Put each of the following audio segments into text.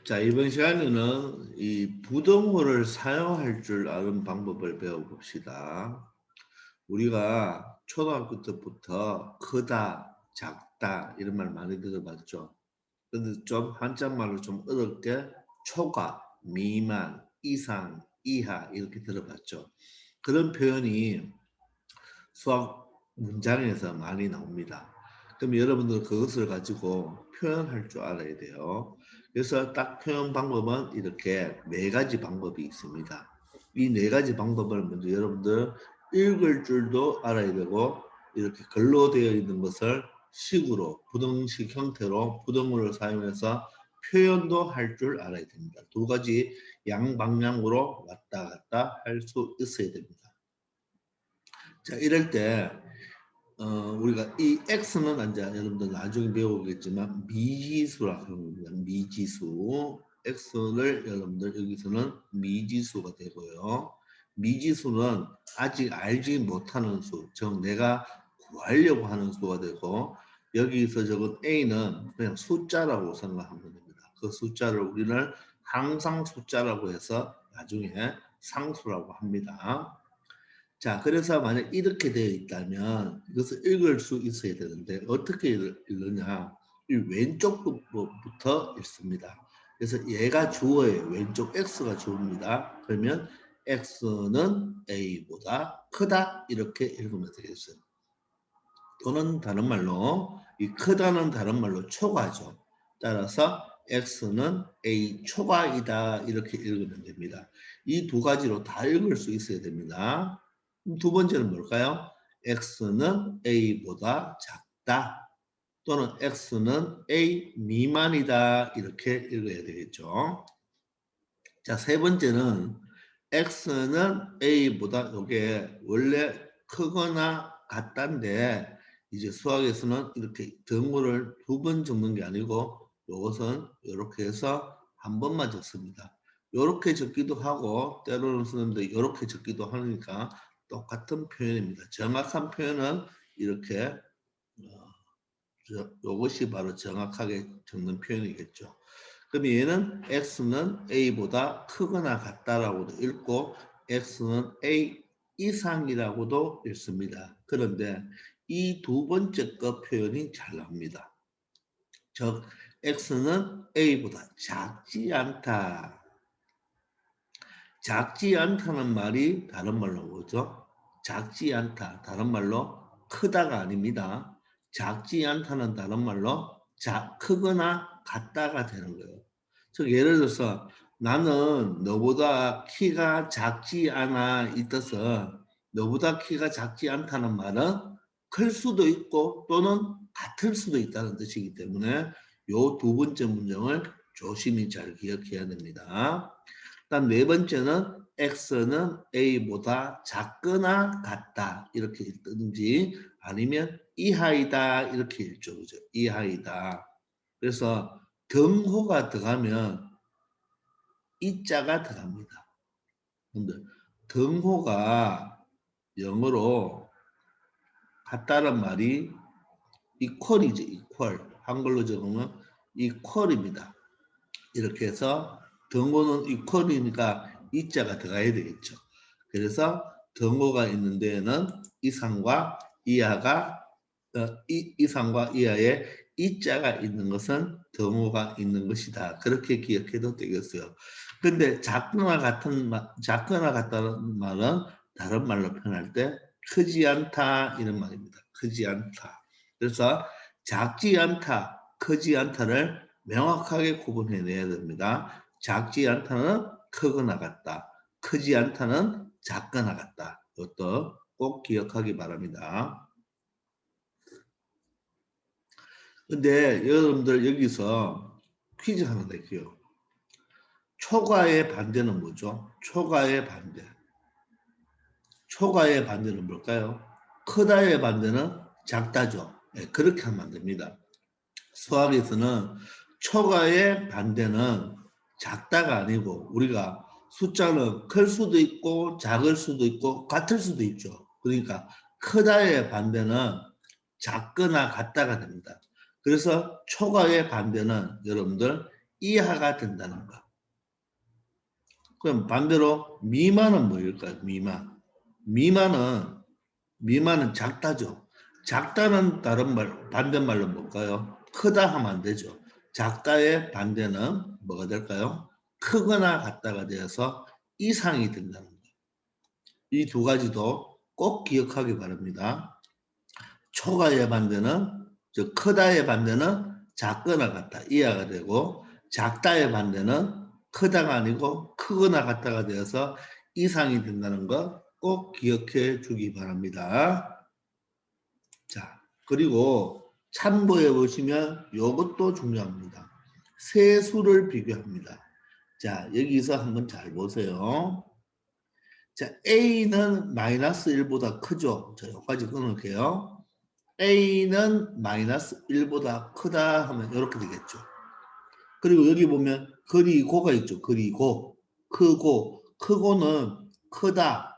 자, 이번 시간에는 이 부등호를 사용할 줄 아는 방법을 배워봅시다. 우리가 초등학교 때부터 크다, 작다 이런 말 많이 들어봤죠. 근데 좀 한자말로 좀 어렵게 초과, 미만, 이상, 이하 이렇게 들어봤죠. 그런 표현이 수학 문장에서 많이 나옵니다. 그럼 여러분들 그것을 가지고 표현할 줄 알아야 돼요. 그래서 딱 표현 방법은 이렇게 네 가지 방법이 있습니다. 이 네 가지 방법을 먼저 여러분들 읽을 줄도 알아야 되고 이렇게 글로 되어 있는 것을 식으로 부등식 형태로 부등호를 사용해서 표현도 할 줄 알아야 됩니다. 두 가지 양방향으로 왔다 갔다 할 수 있어야 됩니다. 자, 이럴 때 우리가 이 x는 이제 여러분들 나중에 배우겠지만 미지수라고 하는 겁니다. 미지수. x를 여러분들 여기서는 미지수가 되고요. 미지수는 아직 알지 못하는 수, 즉 내가 구하려고 하는 수가 되고 여기서 적은 a는 그냥 숫자라고 생각하면 됩니다. 그 숫자를 우리는 항상 숫자라고 해서 나중에 상수라고 합니다. 자, 그래서 만약 이렇게 되어 있다면 이것을 읽을 수 있어야 되는데 어떻게 읽느냐? 이 왼쪽 부터 읽습니다. 그래서 얘가 주어예요. 왼쪽 x가 주어입니다. 그러면 x는 a보다 크다 이렇게 읽으면 되겠어요. 또는 다른 말로 이 크다는 다른 말로 초과죠. 따라서 x는 a 초과이다 이렇게 읽으면 됩니다. 이 두 가지로 다 읽을 수 있어야 됩니다. 두 번째는 뭘까요? x는 a보다 작다 또는 x는 a 미만이다 이렇게 읽어야 되겠죠. 자, 세 번째는 x는 a보다 이게 원래 크거나 같다인데 이제 수학에서는 이렇게 등호를 두 번 적는 게 아니고 이것은 이렇게 해서 한 번만 적습니다. 이렇게 적기도 하고 때로는 쓰는데 이렇게 적기도 하니까 똑같은 표현입니다. 정확한 표현은 이렇게 이것이 바로 정확하게 적는 표현이겠죠. 그럼 얘는 x는 a보다 크거나 같다라고도 읽고 x는 a 이상이라고도 읽습니다. 그런데 이 두 번째 것 표현이 잘 나옵니다. 즉 x는 a보다 작지 않다. 작지 않다는 말이 다른 말로 뭐죠? 작지 않다. 다른 말로 크다가 아닙니다. 작지 않다는 다른 말로 크거나 같다가 되는 거예요. 즉 예를 들어서 나는 너보다 키가 작지 않아 이 뜻은 너보다 키가 작지 않다는 말은 클 수도 있고 또는 같을 수도 있다는 뜻이기 때문에 요 두 번째 문장을 조심히 잘 기억해야 됩니다. 그다음 네 번째는 x는 a보다 작거나 같다 이렇게 읽든지 아니면 이하이다 이렇게 읽죠. 그죠? 이하이다. 그래서 등호가 들어가면 이자가 들어갑니다. 근데 등호가 영어로 같다는 말이 equal이죠. equal. 한글로 적으면 equal입니다. 이렇게 해서 등호는 equal이니까 이자가 들어가야 되겠죠. 그래서 등호가 있는 데에는 이상과 이하가 이상과 이하에 이자가 있는 것은 등호가 있는 것이다. 그렇게 기억해도 되겠어요. 근데 작거나 같다는 말은 다른 말로 표현할 때 크지 않다 이런 말입니다. 크지 않다. 그래서 작지 않다, 크지 않다를 명확하게 구분해내야 됩니다. 작지 않다는 크거나 같다. 크지 않다는 작거나 같다. 이것도 꼭 기억하기 바랍니다. 근데 여러분들 여기서 퀴즈 하나 낼게요. 초과의 반대는 뭐죠? 초과의 반대. 초과의 반대는 뭘까요? 크다의 반대는 작다죠. 네, 그렇게 하면 안 됩니다. 수학에서는 초과의 반대는 작다가 아니고 우리가 숫자는 클 수도 있고 작을 수도 있고 같을 수도 있죠. 그러니까 크다의 반대는 작거나 같다가 됩니다. 그래서 초과의 반대는 여러분들 이하가 된다는 거. 그럼 반대로 미만은 뭐일까요? 미만은 작다죠. 작다는 다른 말, 반대말로 뭘까요? 크다 하면 안 되죠. 작다의 반대는 뭐가 될까요? 크거나 같다가 되어서 이상이 된다는 거예요. 이 두 가지도 꼭 기억하기 바랍니다. 초가의 반대는, 크다의 반대는 작거나 같다, 이하가 되고, 작다의 반대는 크다가 아니고 크거나 같다가 되어서 이상이 된다는 거 꼭 기억해 주기 바랍니다. 자, 그리고 참고해 보시면 이것도 중요합니다. 세 수를 비교합니다. 자, 여기서 한번 잘 보세요. 자, A는 마이너스 1보다 크죠? 자, 여기까지 끊을게요. A는 마이너스 1보다 크다 하면 이렇게 되겠죠. 그리고 여기 보면 그리고가 있죠. 그리고, 크고는 크다,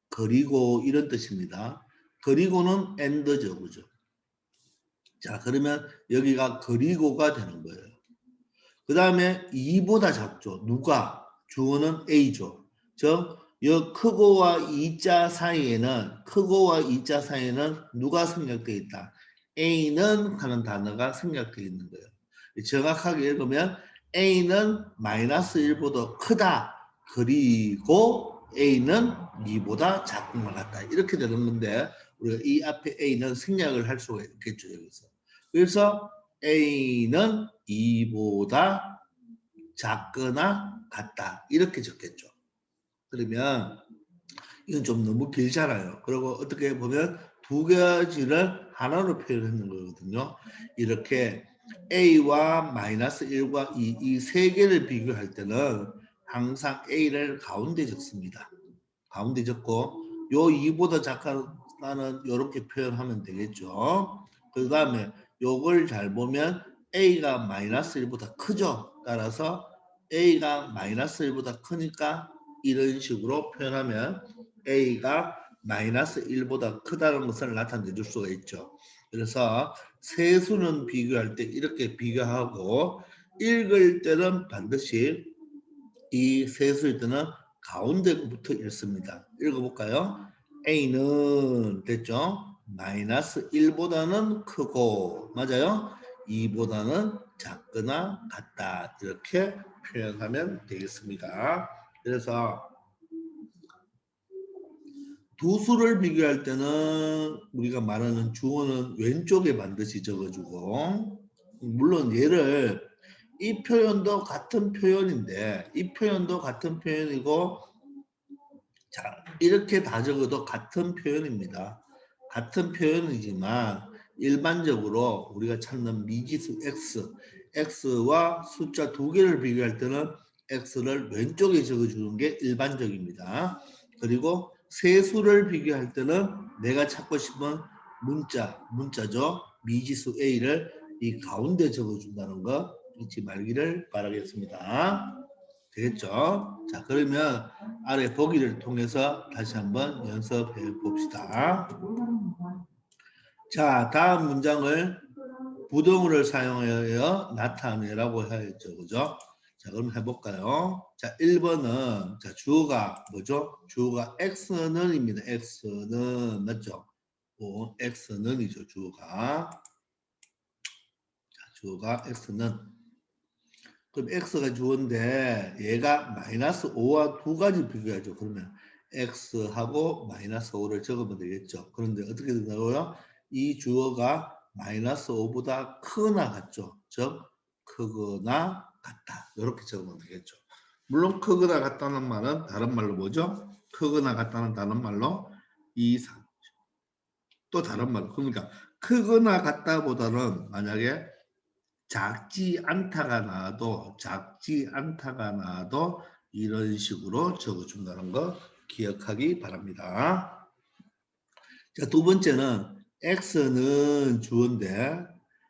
그리고 이런 뜻입니다. 그리고는 and죠. 그죠? 자, 그러면 여기가 그리고가 되는 거예요. 그 다음에 2보다 작죠. 누가? 주어는 A죠. 즉, 여 크고와 이자 사이에는 누가 생략되어 있다? A는 하는 단어가 생략되어 있는 거예요. 정확하게 읽으면 A는 마이너스 1보다 크다. 그리고 A는 2보다 작은 것 같다. 이렇게 되는 건데 우리가 이 앞에 A는 생략을 할 수가 있겠죠. 여기서. 그래서 A는 2보다 작거나 같다. 이렇게 적겠죠. 그러면 이건 좀 너무 길잖아요. 그리고 어떻게 보면 두 가지를 하나로 표현하는 거거든요. 이렇게 A와 마이너스 1과 2, 이 세 개를 비교할 때는 항상 A를 가운데 적습니다. 가운데 적고 요 2보다 작다는 이렇게 표현하면 되겠죠. 그 다음에 요걸 잘 보면 A가 마이너스 1보다 크죠. 따라서 A가 마이너스 1보다 크니까 이런 식으로 표현하면 A가 마이너스 1보다 크다는 것을 나타내 줄 수가 있죠. 그래서 세수는 비교할 때 이렇게 비교하고 읽을 때는 반드시 이 세수일 때는 가운데부터 읽습니다. 읽어볼까요? A는 됐죠? 마이너스 1보다는 크고 맞아요? 2보다는 작거나 같다. 이렇게 표현하면 되겠습니다. 그래서 두 수를 비교할 때는 우리가 말하는 주어는 왼쪽에 반드시 적어주고 물론 얘를 이 표현도 같은 표현인데 이 표현도 같은 표현이고 자 이렇게 다 적어도 같은 표현입니다. 같은 표현이지만 일반적으로 우리가 찾는 미지수 x와 숫자 두 개를 비교할 때는 x를 왼쪽에 적어주는 게 일반적입니다. 그리고 세수를 비교할 때는 내가 찾고 싶은 문자죠. 미지수 a를 이 가운데 적어준다는 거 잊지 말기를 바라겠습니다. 되겠죠? 자, 그러면 아래 보기를 통해서 다시 한번 연습해 봅시다. 자, 다음 문장을 부동어를 사용하여 나타내라고 하였죠. 그죠? 자, 그럼 해볼까요? 자, 1번은, 자, 주어가 뭐죠? 주어가 X는입니다. X는, 맞죠? X는이죠, 주어가. 자, 주어가 X는. 그럼 X가 주어인데, 얘가 마이너스 5와 두 가지 비교하죠. 그러면 X하고 마이너스 5를 적으면 되겠죠. 그런데 어떻게 된다고요? 이 주어가 마이너스 5보다 크거나 같죠. 즉 크거나 같다. 이렇게 적으면 되겠죠. 물론 크거나 같다는 말은 다른 말로 뭐죠? 크거나 같다는 다른 말로 이상. 또 다른 말로 그러니까 크거나 같다보다는 만약에 작지 않다가 나와도 이런 식으로 적어준다는 거 기억하기 바랍니다. 자, 두 번째는 x는 주어인데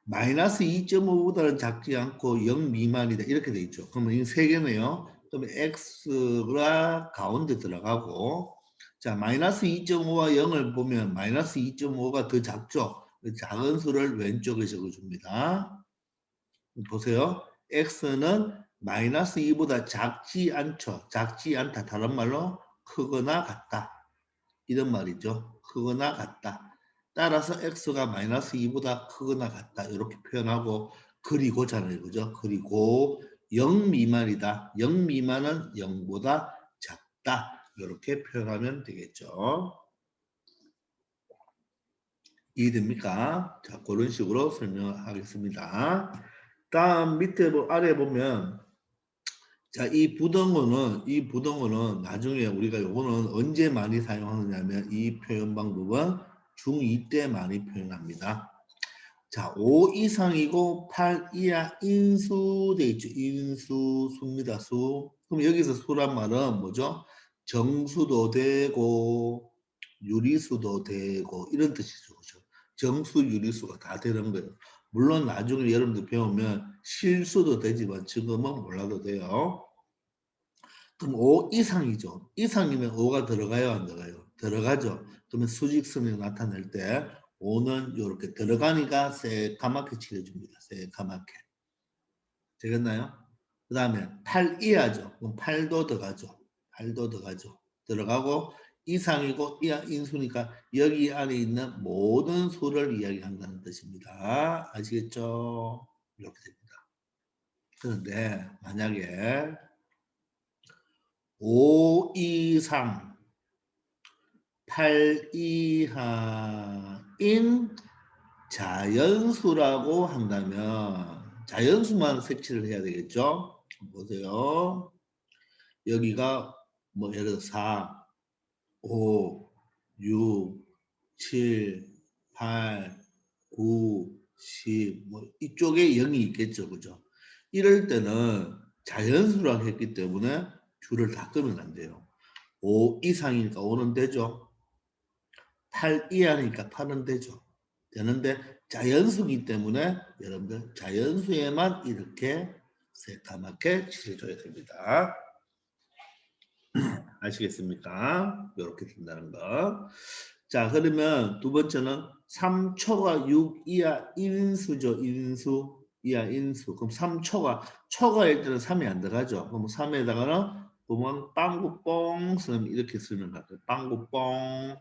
마이너스 2.5보다는 작지 않고 0 미만이다 이렇게 돼 있죠. 그러면 이 세 개네요. 그러면 x가 가운데 들어가고 자 마이너스 2.5와 0을 보면 마이너스 2.5가 더 작죠. 작은 수를 왼쪽에 적어줍니다. 보세요. x는 마이너스 2보다 작지 않죠. 작지 않다. 다른 말로 크거나 같다. 이런 말이죠. 크거나 같다. 따라서 x가 마이너스 2보다 크거나 같다. 이렇게 표현하고 그리고잖아요. 그죠? 그리고 0 미만이다. 0 미만은 0보다 작다. 이렇게 표현하면 되겠죠. 이해됩니까? 자, 그런 식으로 설명하겠습니다. 다음 밑에 아래 보면 자, 이 부등호는 나중에 우리가 요거는 언제 많이 사용하느냐면 이 표현 방법은 중2 때 많이 표현합니다. 자, 5 이상이고 8 이하 인수 돼 있죠. 인수, 수입니다. 수. 그럼 여기서 수란 말은 뭐죠? 정수도 되고 유리수도 되고 이런 뜻이죠. 그죠? 정수, 유리수가 다 되는 거예요. 물론 나중에 여러분들 배우면 실수도 되지만 지금은 몰라도 돼요. 그럼 5 이상이죠. 이상이면 5가 들어가요, 안 들어가요? 들어가죠. 그러면 수직선을 나타낼 때 5는 이렇게 들어가니까 새까맣게 칠해줍니다. 새까맣게. 되겠나요? 그 다음에 8 이하죠. 그럼 8도 들어가죠. 8도 들어가죠. 들어가고 이상이고 이하 인수니까 여기 안에 있는 모든 수를 이야기한다는 뜻입니다. 아시겠죠? 이렇게 됩니다. 그런데 만약에 5 이상 8 이하인 자연수라고 한다면 자연수만 색칠을 해야 되겠죠. 보세요. 여기가 뭐 예를 들어 4, 5, 6, 7, 8, 9, 10, 뭐 이쪽에 0이 있겠죠. 그죠? 이럴 때는 자연수라고 했기 때문에 줄을 다 끄면 안 돼요. 5 이상이니까 5는 되죠. 8 이하니까 8은 되죠. 되는데 자연수기 때문에 여러분들 자연수에만 이렇게 새까맣게 칠해줘야 됩니다. 아시겠습니까? 이렇게 된다는 거. 자, 그러면 두 번째는 3초가 6 이하 인수죠. 인수. 이하 인수. 그럼 3초가 초가일 때는 3이 안 들어가죠. 그럼 3에다가는 보면 빵구뽕 쓰면 이렇게 쓰는 것 같아요. 빵구뽕.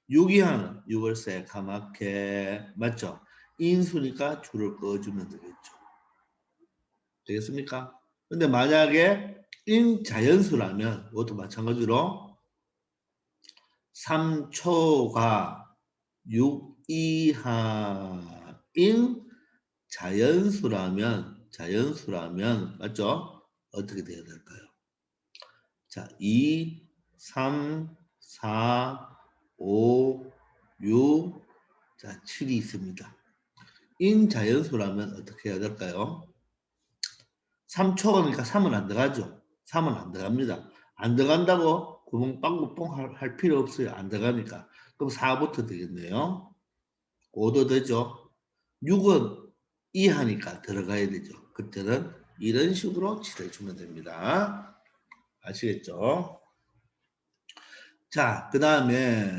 6 이하는 6을 새까맣게 맞죠? 인수니까 줄을 꺼주면 되겠죠. 되겠습니까? 근데 만약에 인자연수라면 이것도 마찬가지로 3초가 6 이하인 자연수라면 맞죠? 어떻게 돼야 될까요? 자, 2, 3, 4, 5, 6, 자, 7이 있습니다. 인자연수라면 어떻게 해야 될까요? 3초니까 3은 안 들어가죠. 3은 안 들어갑니다. 안 들어간다고 구멍 빵구뽕 할 필요 없어요. 안 들어가니까. 그럼 4부터 되겠네요. 5도 되죠. 6은 이하니까 들어가야 되죠. 그때는 이런 식으로 칠해주면 됩니다. 아시겠죠? 자, 그 다음에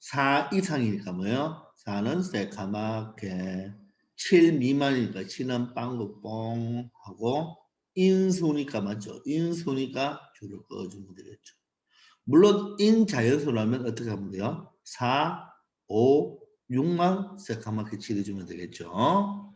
4 이상이니까 뭐예요? 4는 새까맣게 7 미만이니까 7은 빵구뽕 하고 인수니까 맞죠? 인수니까 줄을 꺼주면 되겠죠. 물론 인자연수라면 어떻게 하면 돼요? 4, 5, 6만 새까맣게 칠해주면 되겠죠.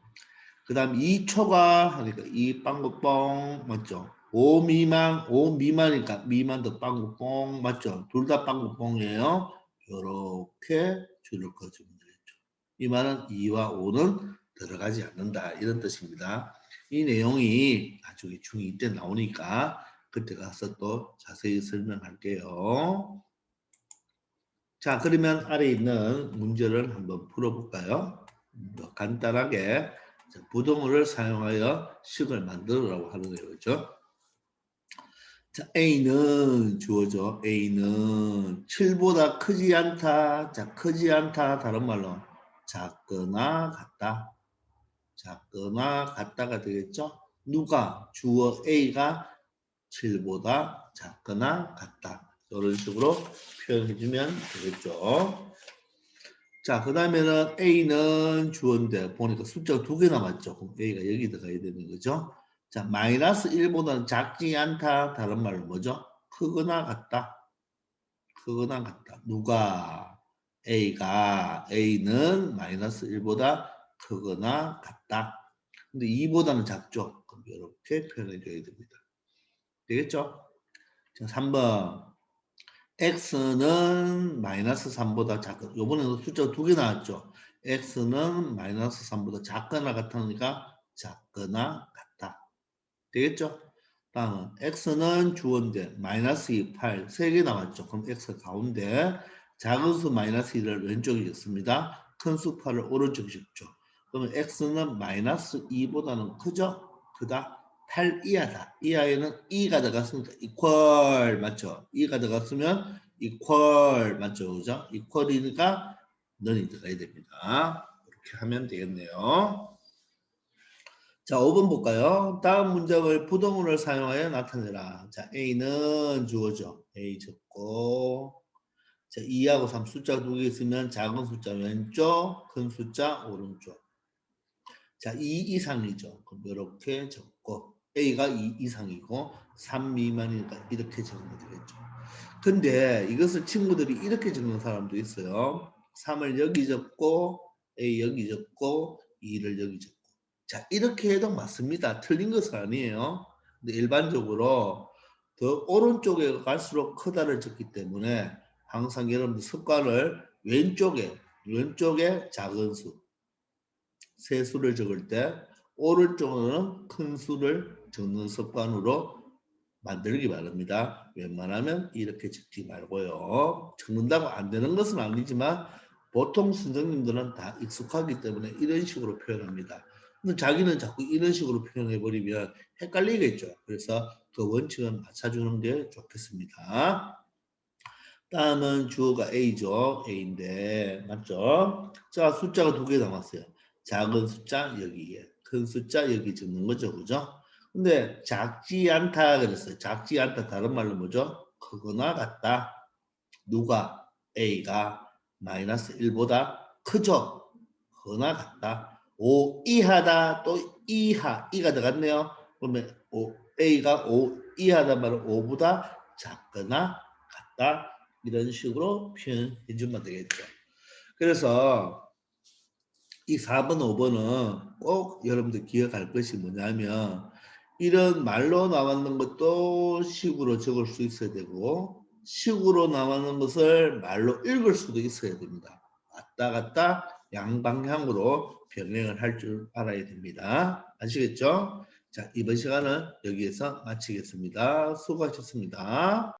그 다음 2초가 하니까 2 빵구뽕 맞죠? 5 미만, 5 미만이니까 미만도 빵구뽕 맞죠? 둘 다 빵구뽕이에요. 이렇게 줄을 꺼주면 되겠죠. 이 말은 2와 5는 들어가지 않는다 이런 뜻입니다. 이 내용이 나중에 중2 때 나오니까 그때 가서 또 자세히 설명할게요. 자, 그러면 아래 있는 문제를 한번 풀어볼까요? 간단하게 부동어를 사용하여 식을 만들으라고 하는 거예요. 그렇죠? 자, A는 주어져. A는 7보다 크지 않다. 자, 크지 않다. 다른 말로 작거나 같다. 작거나 같다가 되겠죠? 누가? 주어 A가 7보다 작거나 같다. 이런 식으로 표현해주면 되겠죠. 자, 그 다음에는 A는 주어인데 보니까 숫자가 2개 남았죠. 그럼 A가 여기 들어가야 되는 거죠. 자, 마이너스 1보다는 작지 않다. 다른 말로 뭐죠? 크거나 같다. 크거나 같다. 누가? A는 마이너스 1보다 크거나 같다. 근데 2보다는 작죠. 그럼 이렇게 표현해 줘야 됩니다. 되겠죠? 자, 3번. x는 마이너스 3보다 작은, 요번에는 숫자가 2개 나왔죠. x는 마이너스 3보다 작거나 같으니까 작거나 같다. 되겠죠? 다음은 x는 주어인데 마이너스 2, 8, 3개 나왔죠. 그럼 x 가운데 작은 수 마이너스 1을 왼쪽에 적습니다. 큰 수 8을 오른쪽에 적죠. 그러면 x는 마이너스 2보다는 크죠? 크다. 8 이하다. 이하에는 2가 들어갔으니까 이퀄 맞죠? 2가 들어갔으면 이퀄 맞죠? 그죠? 이퀄이니까 넌이 들어가야 됩니다. 이렇게 하면 되겠네요. 자, 5번 볼까요? 다음 문장을 부동문을 사용하여 나타내라. 자, A는 주어죠. A 적고. 자, 2하고 3 숫자 2개 있으면 작은 숫자 왼쪽, 큰 숫자 오른쪽. 자, 2 이상이죠. 그럼 이렇게 적고. A가 2 이상이고 3 미만이니까 이렇게 적으면 되겠죠. 근데 이것을 친구들이 이렇게 적는 사람도 있어요. 3을 여기 적고 A 여기 적고 2를 여기 적고. 자, 이렇게 해도 맞습니다. 틀린 것은 아니에요. 근데 일반적으로 더 오른쪽에 갈수록 크다를 적기 때문에 항상 여러분들 습관을 왼쪽에 작은 수, 세 수를 적을 때 오른쪽으로는 큰 수를 적는 습관으로 만들기 바랍니다. 웬만하면 이렇게 적지 말고요. 적는다고 안 되는 것은 아니지만 보통 선생님들은 다 익숙하기 때문에 이런 식으로 표현합니다. 근데 자기는 자꾸 이런 식으로 표현해버리면 헷갈리겠죠. 그래서 그 원칙은 맞춰주는 게 좋겠습니다. 다음은 주어가 A죠. A인데 맞죠? 자, 숫자가 2개 남았어요. 작은 숫자 여기에, 큰 숫자 여기 적는 거죠. 그죠? 근데 작지 않다 그랬어요. 작지 않다 다른 말로 뭐죠? 크거나 같다. 누가? A가 마이너스 1보다 크죠? 크거나 같다. 5 이하다 또 이하, 이가 들어갔네요. 그러면 A가 5 이하다 말은 5보다 작거나 같다. 이런 식으로 표현해 주면 되겠죠. 그래서 이 4번, 5번은 꼭 여러분들 기억할 것이 뭐냐면 이런 말로 나왔는 것도 식으로 적을 수 있어야 되고 식으로 나왔는 것을 말로 읽을 수도 있어야 됩니다. 왔다 갔다 양방향으로 병행을 할 줄 알아야 됩니다. 아시겠죠? 자, 이번 시간은 여기에서 마치겠습니다. 수고하셨습니다.